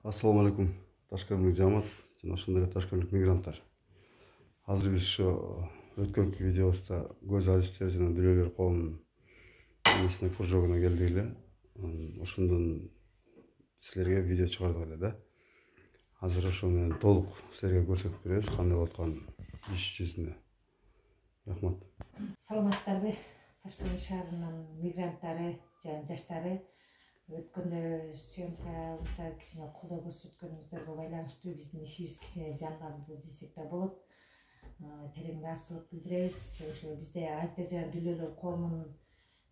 Assalamu alaikum. Ташкенттік жамат жана ошондой эле ташкенттік мигранттар. Азыр биз ушу өткөнкү видеобузда көз азиздер жана дүлөөлөр коомунун эмесине кружогуна келдик эле. Ошондон силерге видео чыгардык эле да. Азыр ошо менен толук силерге көрсөтүп беребиз кандай болуп атканын иш жүзүндө. Рахмат. Саламатсыздарбы? Ташкент шаарынын мигранттары жана жаштары өткөндө съемкабызда кичине колдоо көрсөткөнүңүздөргө байланыштуу биздин ишибиз кичине жанданды десек да болот. Терең ыраазычылык билдиребиз. Ошо бизде азиздер жана дүлөөлөр коомунун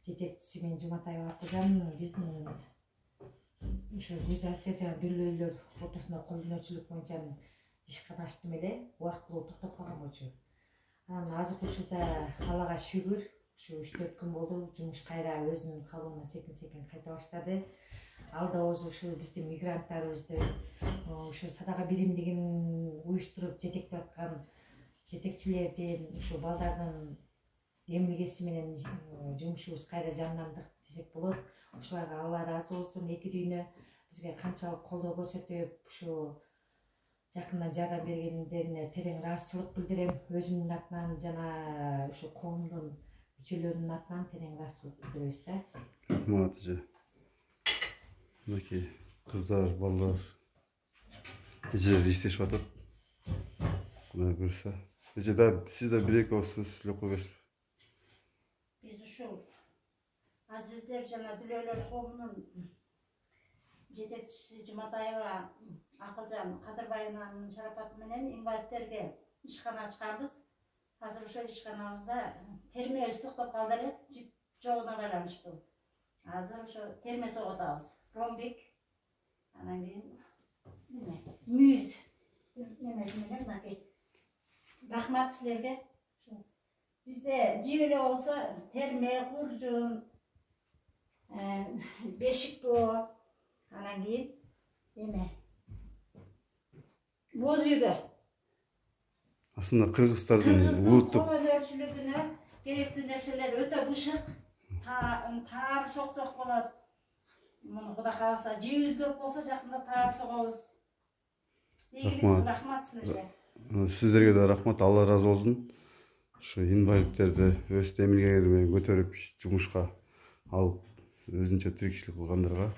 жетекчиси мен Жуматай Акылжан биздин ошо көз азиздер жана дүлөөлөр ортосунда колдонуучулук боюнча ишкана ачтым эле, убактылуу токтоп калган болчу. Анан азыркы учурда Аллага шүгүр, ушу 3-4 күн болду, жумуш кайра өзүнүн калыбына секин кайта баштады. Алда ушу биздин мигранттарыбызды ушу садака биримдигин уюштуруп жетектеп аткан жетекчилердин, ушу балдардын эмгеси менен жумушубуз кайра жандандык десек болот. Ушуларга Алла ыраазы болсун. Эки дүйнө бизге канчалык колдоо көрсөтүп, ушу жакындан жардам бергендерине терең ыраазычылык билдирем. Өзүмдүн атынан жана ушу коомдун мүчөлөрүнүн атынан терең ыраазычылык билдиребиз да. Рахмат эже. Мынакей кыздар, балдар, эжелер иштешип атат. Кудай буюрса. Эже да сиз да бир-эки ооз сөз сүйлөп койбойсузбу? Биз ушул азиздер жана дүлөөлөр коомунун жетекчиси Жуматаева Акылжан Кадырбаеванын шарапаты менен инвалидтерге ишкана ачканбыз. Азыр ошол ишканабызда термебиз токтоп калды эле, жип жогуна байланыштуу. Азыр ошо терме согуп атабыз. Ромбик, анан кийин мүйүз немеси менен мынакей. Рахмат силерге. Bizde civile olsa terme, kurcun, beşik bu, anan giyin, deme. Bozuydu. Aslında Kırgızların uğutluk. Kırgız'ın ölçülüğüne gerekli nerseler öte bışık, tar sok bolat. Bunu kuda kalsa, civiz köp olsa jakında tar sokabız. Rahmat sizlerge. Sizlerge de rahmat, Allah razı olsun. Şu invalidlerdi өз темилгелери менен көтөрүп жумушка алып өзүнчө тирикчилик кылгандарга